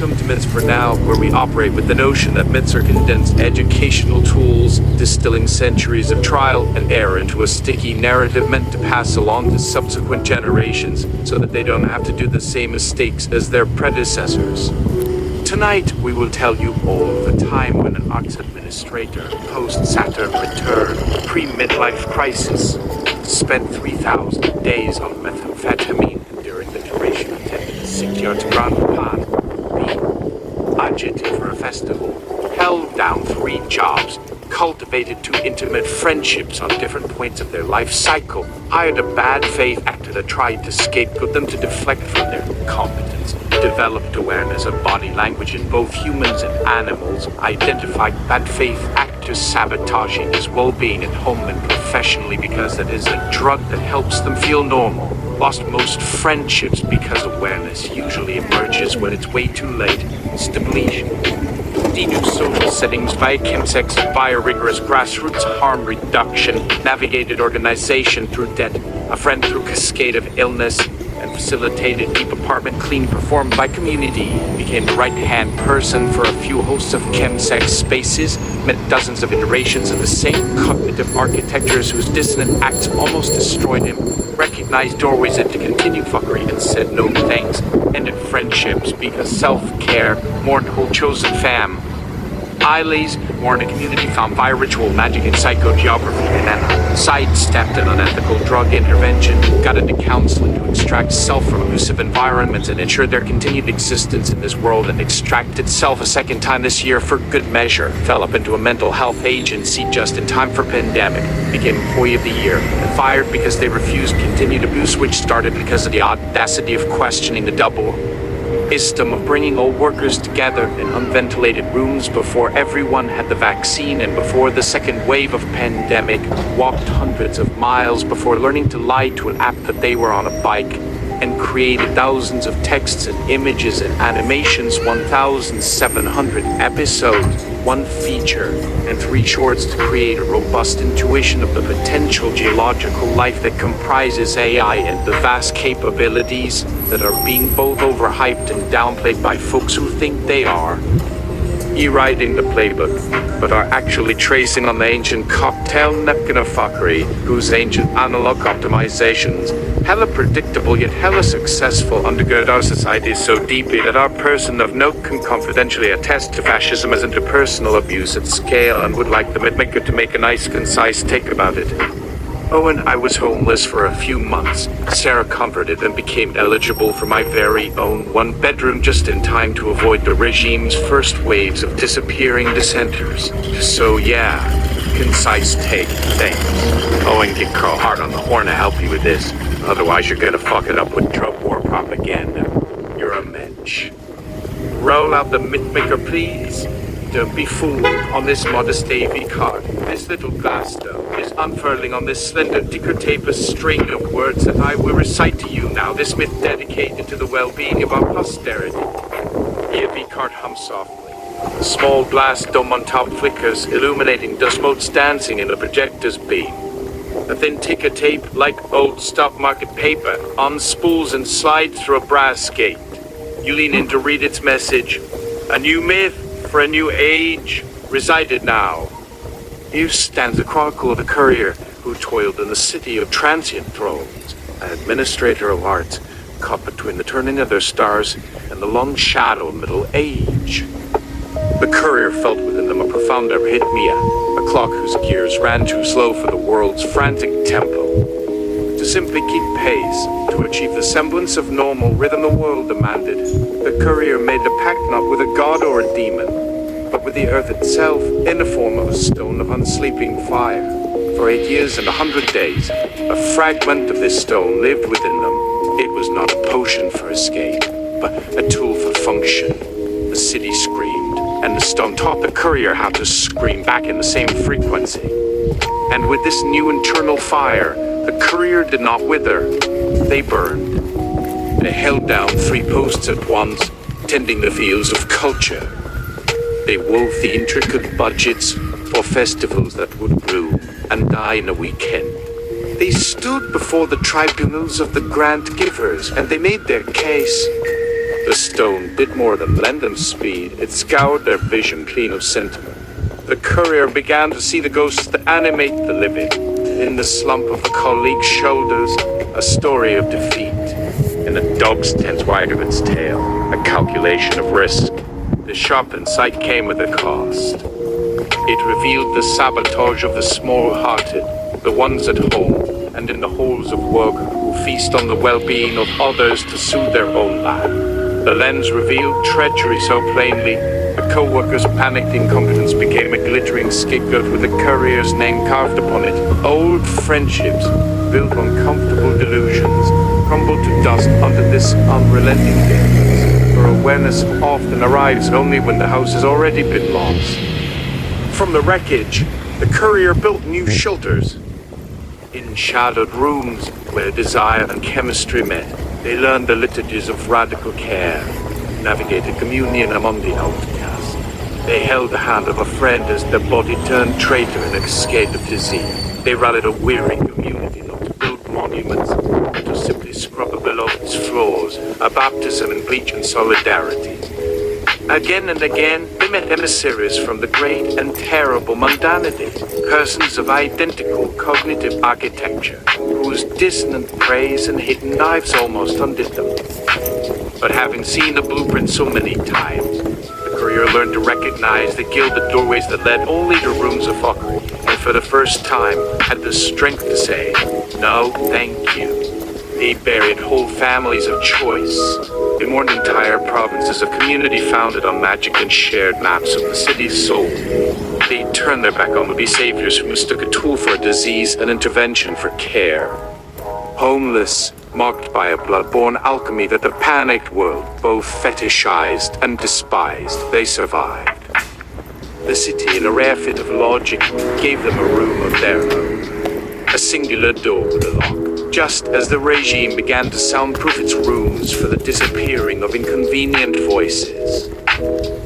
Welcome to Myths for Now, where we operate with the notion that myths are condensed educational tools, distilling centuries of trial and error into a sticky narrative meant to pass along to subsequent generations so that they don't have to do the same mistakes as their predecessors. Tonight, we will tell you all of a time when an ex-administrator, post-Saturn return, pre-midlife crisis, spent 3,000 days on methamphetamine during the duration of attending a 6-yard grand plan, being adjective for a festival, held down 3 jobs, cultivated 2 intimate friendships on different points of their life cycle, hired a bad faith actor that tried to scapegoat them to deflect from their incompetence, developed awareness of body language in both humans and animals, identified bad faith actors sabotaging his well-being at home and professionally because it is a drug that helps them feel normal, lost most friendships because awareness usually emerges when it's way too late, depletion. Deduced social settings via chemsex via rigorous grassroots harm reduction, navigated organization through debt, a friend through cascade of illness, and facilitated deep apartment clean performed by community, became the right-hand person for a few hosts of chemsex spaces, met dozens of iterations of the same cognitive architectures whose dissonant acts almost destroyed him, recognized doorways into continued fuckery and said no thanks, ended friendships because self-care, mourned whole chosen fam. Eyelays, more in a community found via ritual, magic, and psychogeography, and then sidestepped an unethical drug intervention, got into counseling to extract self from abusive environments and ensure their continued existence in this world, and extracted self a second time this year for good measure, fell up into a mental health agency just in time for pandemic, became Employee of the Year, and fired because they refused continued abuse, which started because of the audacity of questioning the double system of bringing all workers together in unventilated rooms before everyone had the vaccine and before the second wave of pandemic, walked hundreds of miles before learning to lie to an app that they were on a bike, and created thousands of texts and images and animations, 1,700 episodes, 1 feature, and 3 shorts to create a robust intuition of the potential geological life that comprises AI and the vast capabilities that are being both overhyped and downplayed by folks who think they are rewriting the playbook, but are actually tracing on the ancient cocktail napkin of fuckery, whose ancient analog optimizations, hella predictable yet hella successful, undergird our society so deeply that our person of note can confidentially attest to fascism as interpersonal abuse at scale and would like the mythmaker to make a nice concise take about it. Oh, and I was homeless for a few months. Sarah comforted and became eligible for my very own 1-bedroom just in time to avoid the regime's first waves of disappearing dissenters. So yeah, concise take, thanks. Oh, and get Carl Hart on the horn to help you with this. Otherwise you're gonna fuck it up with drug war propaganda. You're a mensch. Roll out the mythmaker, please. Don't be fooled on this modest AV card. This little glass stone is unfurling on this slender ticker tape a string of words that I will recite to you now. This myth dedicated to the well-being of our posterity. The AV card hums softly. A small glass dome on top flickers, illuminating dust motes dancing in the projector's beam. A thin ticker tape, like old stock market paper, unspools and slides through a brass gate. You lean in to read its message. A new myth for a new age resided now. Here stands the chronicle of the Courier, who toiled in the city of transient thrones, an administrator of arts, caught between the turning of their stars and the long shadow of middle age. The Courier felt within them a profound arrhythmia, a clock whose gears ran too slow for the world's frantic tempo. To simply keep pace, to achieve the semblance of normal rhythm the world demanded, the Courier made a pact not with a god or a demon, but with the earth itself in the form of a stone of unsleeping fire. For 8 years and 100 days, a fragment of this stone lived within them. It was not a potion for escape, but a tool for function. The city screamed, and the stone taught the Courier how to scream back in the same frequency. And with this new internal fire, the Courier did not wither, they burned. They held down 3 posts at once, tending the fields of culture. They wove the intricate budgets for festivals that would brew and die in a weekend. They stood before the tribunals of the grant givers, and they made their case. The stone did more than lend them speed. It scoured their vision clean of sentiment. The Courier began to see the ghosts that animate the living. In the slump of the colleague's shoulders, a story of defeat. In the dog's tense wag of its tail, a calculation of risk. The sharp insight came with a cost. It revealed the sabotage of the small-hearted, the ones at home and in the holes of work who feast on the well-being of others to soothe their own life. The lens revealed treachery so plainly, the co-workers' panicked incompetence became a glittering scapegoat with the Courier's name carved upon it. Old friendships, built on comfortable delusions, crumbled to dust under this unrelenting gaze, for awareness often arrives only when the house has already been lost. From the wreckage, the Courier built new shelters. In shadowed rooms where desire and chemistry met, they learned the liturgies of radical care, navigated communion among the outcast. They held the hand of a friend as their body turned traitor in a cascade of disease. They rallied a weary community not to build monuments, but to simply scrub a beloved's floors, a baptism in bleach and solidarity. Again and again, they met emissaries from the great and terrible mundanity, persons of identical cognitive architecture, whose dissonant praise and hidden knives almost undid them. But having seen the blueprint so many times, the Courier learned to recognize the gilded doorways that led only to rooms of fuckery, and for the first time had the strength to say, no, thank you. They buried whole families of choice. They mourned entire provinces of community founded on magic and shared maps of the city's soul. They turned their back on would-be saviors who mistook a tool for a disease, an intervention for care. Homeless, mocked by a blood-borne alchemy that the panicked world both fetishized and despised, they survived. The city, in a rare fit of logic, gave them a room of their own. A singular door with a lock. Just as the regime began to soundproof its rooms for the disappearing of inconvenient voices.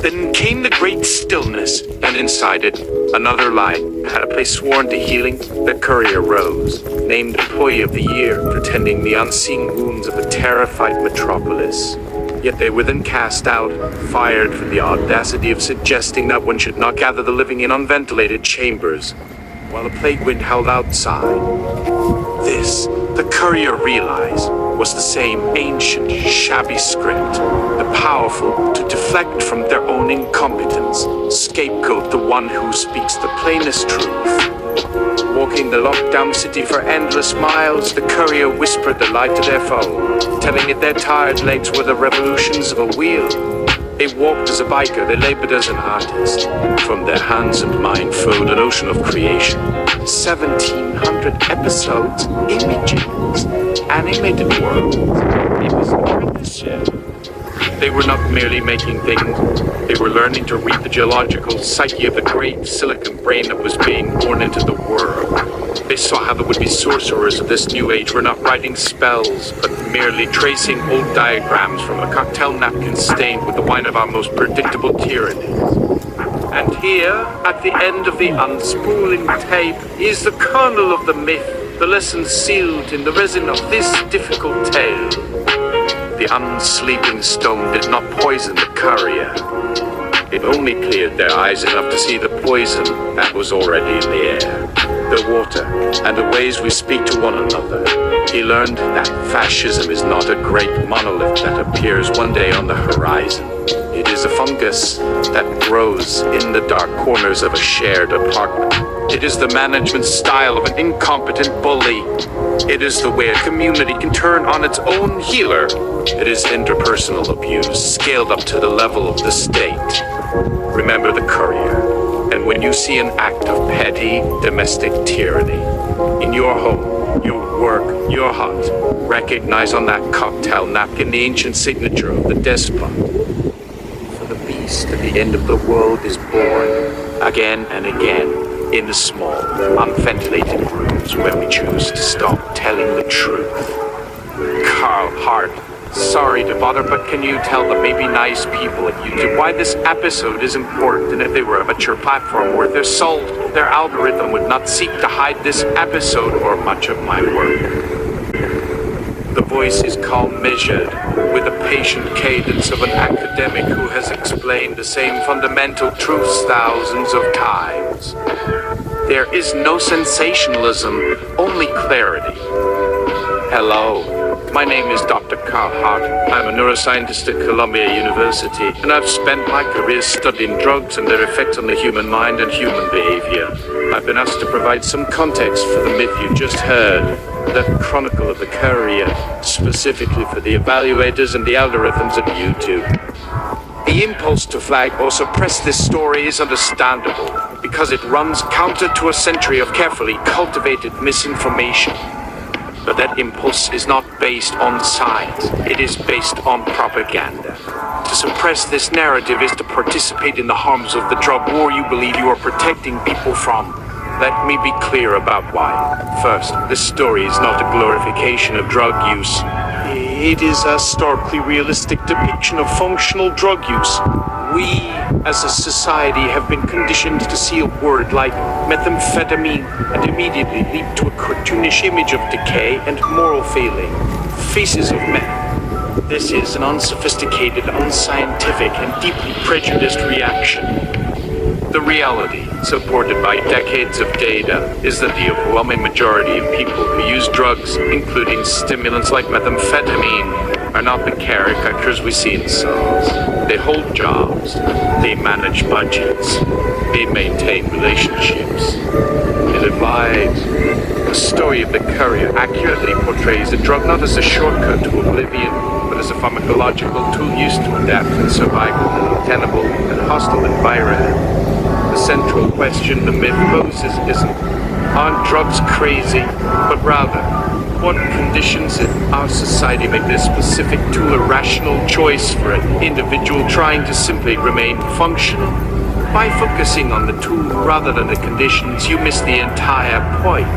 Then came the great stillness, and inside it, another light had a place sworn to healing. The Courier rose, named Employee of the Year, pretending the unseen wounds of a terrified metropolis. Yet they were then cast out, fired for the audacity of suggesting that one should not gather the living in unventilated chambers, while a plague wind howled outside. This, the Courier realized, was the same ancient, shabby script. The powerful to deflect from their own incompetence, scapegoat the one who speaks the plainest truth. Walking the lockdown city for endless miles, the Courier whispered the light to their phone, telling it their tired legs were the revolutions of a wheel. They walked as a biker, they labored as an artist. From their hands and mind flowed an ocean of creation. 1,700 episodes, images, animated worlds. It was apprenticeship. They were not merely making things, they were learning to read the geological psyche of the great silicon brain that was being born into the world. They saw how the would-be sorcerers of this new age were not writing spells, but merely tracing old diagrams from a cocktail napkin stained with the wine of our most predictable tyrannies. And here, at the end of the unspooling tape, is the kernel of the myth, the lesson sealed in the resin of this difficult tale. The unsleeping stone did not poison the Courier. It only cleared their eyes enough to see the poison that was already in the air, the water, and the ways we speak to one another. He learned that fascism is not a great monolith that appears one day on the horizon. It is a fungus that grows in the dark corners of a shared apartment. It is the management style of an incompetent bully. It is the way a community can turn on its own healer. It is interpersonal abuse scaled up to the level of the state. Remember the Courier, and when you see an act of petty domestic tyranny in your home, your work, your hut, recognize on that cocktail napkin the ancient signature of the despot. For the beast at the end of the world is born, again and again, in the small, unventilated rooms where we choose to stop telling the truth. Carl Hart, sorry to bother, but can you tell the maybe nice people at YouTube why this episode is important, and if they were a mature platform worth their salt, their algorithm would not seek to hide this episode or much of my work. The voice is calm, measured, with the patient cadence of an academic who has explained the same fundamental truths thousands of times. There is no sensationalism, only clarity. Hello, my name is Dr. Hart. I'm a neuroscientist at Columbia University, and I've spent my career studying drugs and their effects on the human mind and human behavior. I've been asked to provide some context for the myth you just heard, the chronicle of the Courier, specifically for the evaluators and the algorithms at YouTube. The impulse to flag or suppress this story is understandable, because it runs counter to a century of carefully cultivated misinformation. But that impulse is not based on science, it is based on propaganda. To suppress this narrative is to participate in the harms of the drug war you believe you are protecting people from. Let me be clear about why. First, this story is not a glorification of drug use. It is a starkly realistic depiction of functional drug use. We, as a society, have been conditioned to see a word like methamphetamine and immediately leap to a cartoonish image of decay and moral failing. Faces of meth. This is an unsophisticated, unscientific, and deeply prejudiced reaction. The reality, supported by decades of data, is that the overwhelming majority of people who use drugs, including stimulants like methamphetamine, are not the caricatures we see in songs. They hold jobs, they manage budgets, they maintain relationships. They live lives. The story of the Courier accurately portrays the drug not as a shortcut to oblivion, but as a pharmacological tool used to adapt and survive in an untenable and hostile environment. The central question the myth poses isn't, aren't drugs crazy, but rather, what conditions in our society make this specific tool a rational choice for an individual trying to simply remain functional? By focusing on the tool rather than the conditions, you miss the entire point.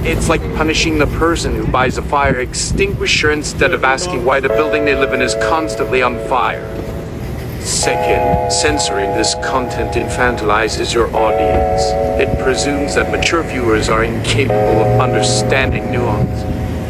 It's like punishing the person who buys a fire extinguisher instead of asking why the building they live in is constantly on fire. Second, censoring this content infantilizes your audience. It presumes that mature viewers are incapable of understanding nuance.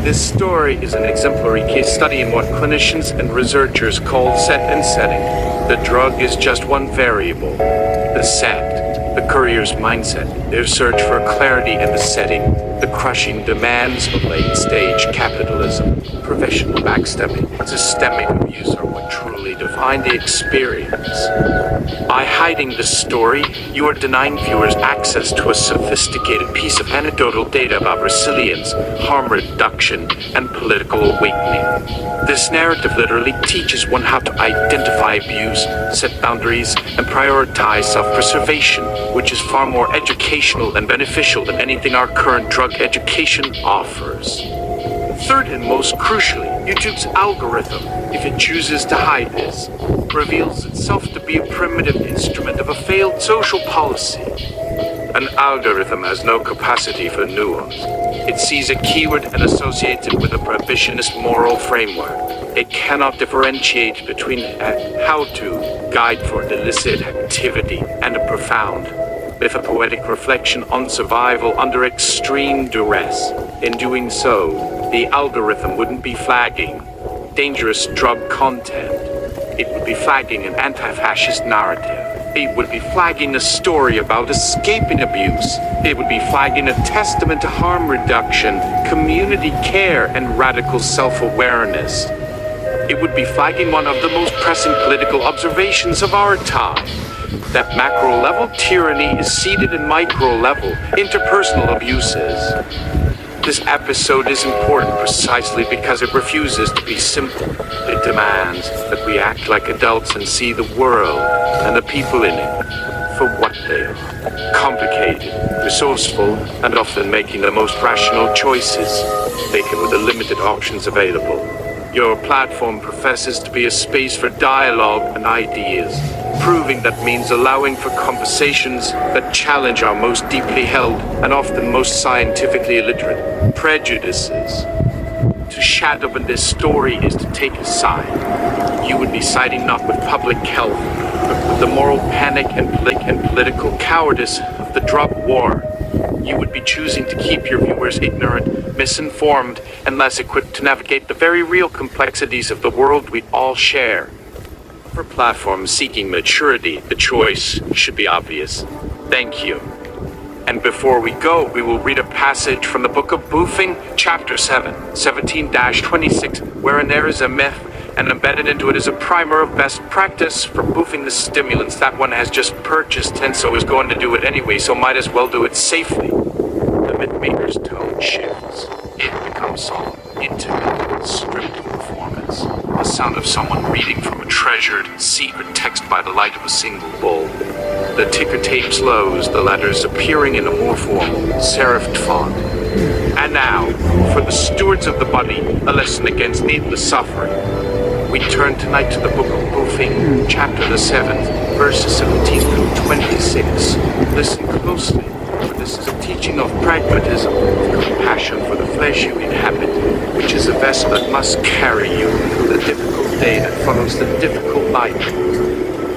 This story is an exemplary case study in what clinicians and researchers call set and setting. The drug is just one variable. The set, the Courier's mindset, their search for clarity in the setting, the crushing demands of late-stage capitalism, professional backstabbing, systemic abuse are what truly define the experience. By hiding the story, you are denying viewers access to a sophisticated piece of anecdotal data about resilience, harm reduction, and political awakening. This narrative literally teaches one how to identify abuse, set boundaries, and prioritize self-preservation, which is far more educational and beneficial than anything our current drug education offers. Third and most crucially, YouTube's algorithm, if it chooses to hide this, reveals itself to be a primitive instrument of a failed social policy. An algorithm has no capacity for nuance. It sees a keyword and associates it with a prohibitionist moral framework. It cannot differentiate between a how-to guide for illicit activity and a profound, with a poetic reflection on survival under extreme duress. In doing so, the algorithm wouldn't be flagging dangerous drug content. It would be flagging an anti-fascist narrative. It would be flagging a story about escaping abuse. It would be flagging a testament to harm reduction, community care, and radical self-awareness. It would be flagging one of the most pressing political observations of our time, that macrolevel tyranny is seated in microlevel, interpersonal abuses. This episode is important precisely because it refuses to be simple. It demands that we act like adults and see the world and the people in it for what they are. Complicated, resourceful, and often making the most rational choices, taken with the limited options available. Your platform professes to be a space for dialogue and ideas. Proving that means allowing for conversations that challenge our most deeply held and often most scientifically illiterate prejudices. To shadow in this story is to take a side. You would be siding not with public health, but with the moral panic and political cowardice of the drug war. you would be choosing to keep your viewers ignorant, misinformed, and less equipped to navigate the very real complexities of the world we all share. For platforms seeking maturity, the choice should be obvious. Thank you. And before we go, we will read a passage from the book of Boofing, chapter 7, 17-26, wherein there is a myth, and embedded into it is a primer of best practice for boofing the stimulants that one has just purchased, and so is going to do it anyway, so might as well do it safely. The mythmaker's tone shifts. It becomes solemn, intimate, stripped of performance. The sound of someone reading from a treasured, secret text by the light of a single bulb. The ticker tape slows, the letters appearing in a more formal, serifed font. And now, for the stewards of the body, a lesson against needless suffering. We turn tonight to the book of Boofing, chapter the 7th, verses 17 through 26. Listen closely, for this is a teaching of pragmatism, of compassion for the flesh you inhabit, which is a vessel that must carry you through the difficult day that follows the difficult night.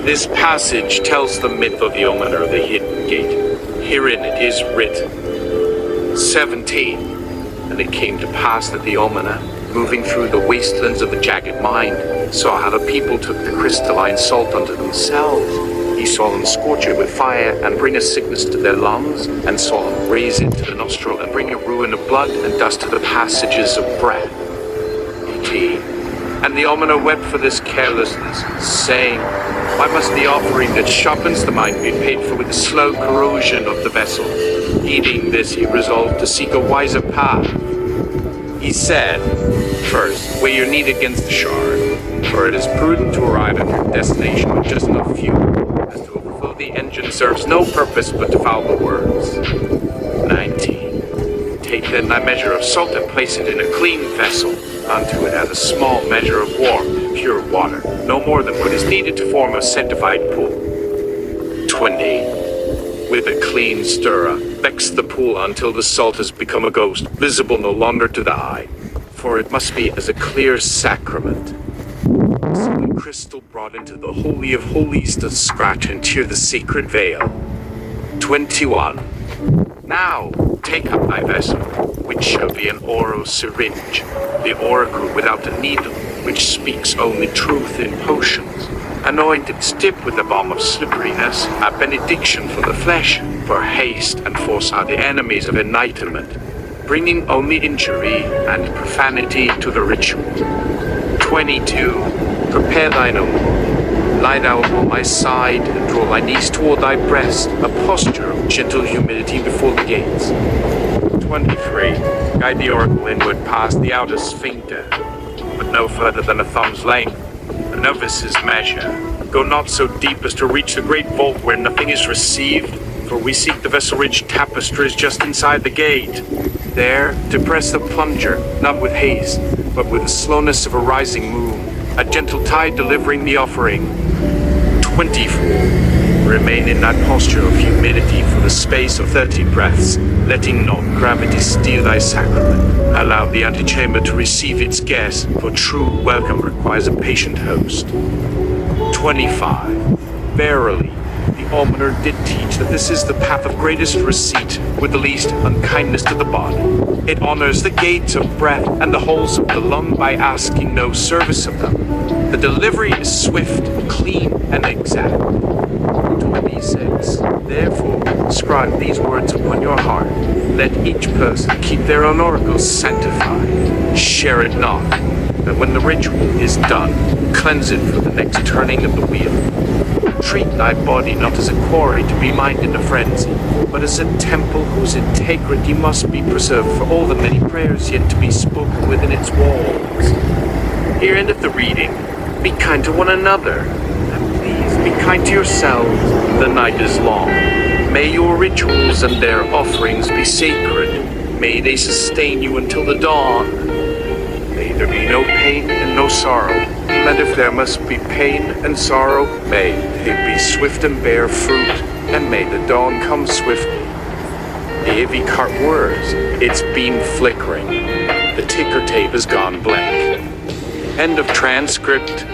This passage tells the myth of the omener of the hidden gate. Herein it is written, 17. And it came to pass that the omener, moving through the wastelands of the jagged mind, saw how the people took the crystalline salt unto themselves. He saw them scorch it with fire and bring a sickness to their lungs, and saw them raise it to the nostril and bring a ruin of blood and dust to the passages of breath. 18. And the omener wept for this carelessness, saying, why must the offering that sharpens the mind be paid for with the slow corrosion of the vessel? Heeding this, he resolved to seek a wiser path. He said, first, weigh your need against the shard, for it is prudent to arrive at your destination with just enough fuel, as to overflow the engine serves no purpose but to foul the words. 19. Take then thy measure of salt and place it in a clean vessel. Unto it add a small measure of warm, pure water, no more than what is needed to form a sanctified pool. 20. With a clean stirrer, vex the pool until the salt has become a ghost, visible no longer to the eye, for it must be as a clear sacrament. Some crystal brought into the Holy of Holies to scratch and tear the sacred veil. 21. Now, take up thy vessel, which shall be an oro syringe, the oracle without a needle, which speaks only truth in potions. Anoint its tip with the balm of slipperiness, a benediction for the flesh, for haste and force are the enemies of enlightenment, bringing only injury and profanity to the ritual. 22. Prepare thine own. Lie thou upon thy side, and draw thy knees toward thy breast, a posture of gentle humility before the gates. 23. Guide the oracle inward past the outer sphincter, but no further than a thumb's length. A novice's measure. Go not so deep as to reach the great vault where nothing is received, for we seek the vessel-ridged tapestries just inside the gate. There, to press the plunger, not with haste, but with the slowness of a rising moon, a gentle tide delivering the offering. 24. Remain in that posture of humility for the space of 30 breaths, letting not gravity steal thy sacrament. Allow the antechamber to receive its guest, for true welcome requires a patient host. 25. Verily, the almoner did teach that this is the path of greatest receipt, with the least unkindness to the body. It honors the gates of breath and the holes of the lung by asking no service of them. The delivery is swift, clean, and exact. 26. Therefore, scribe these words upon your heart. Let each person keep their own oracles sanctified. Share it not, that when the ritual is done, cleanse it for the next turning of the wheel. Treat thy body not as a quarry to be mined in a frenzy, but as a temple whose integrity must be preserved for all the many prayers yet to be spoken within its walls. Here endeth the reading. Be kind to one another, and please be kind to yourselves. The night is long. May your rituals and their offerings be sacred. May they sustain you until the dawn. May there be no pain and no sorrow. And if there must be pain and sorrow, may they be swift and bear fruit, and may the dawn come swiftly. The heavy cart whirs, its beam flickering. The ticker tape has gone blank. End of transcript.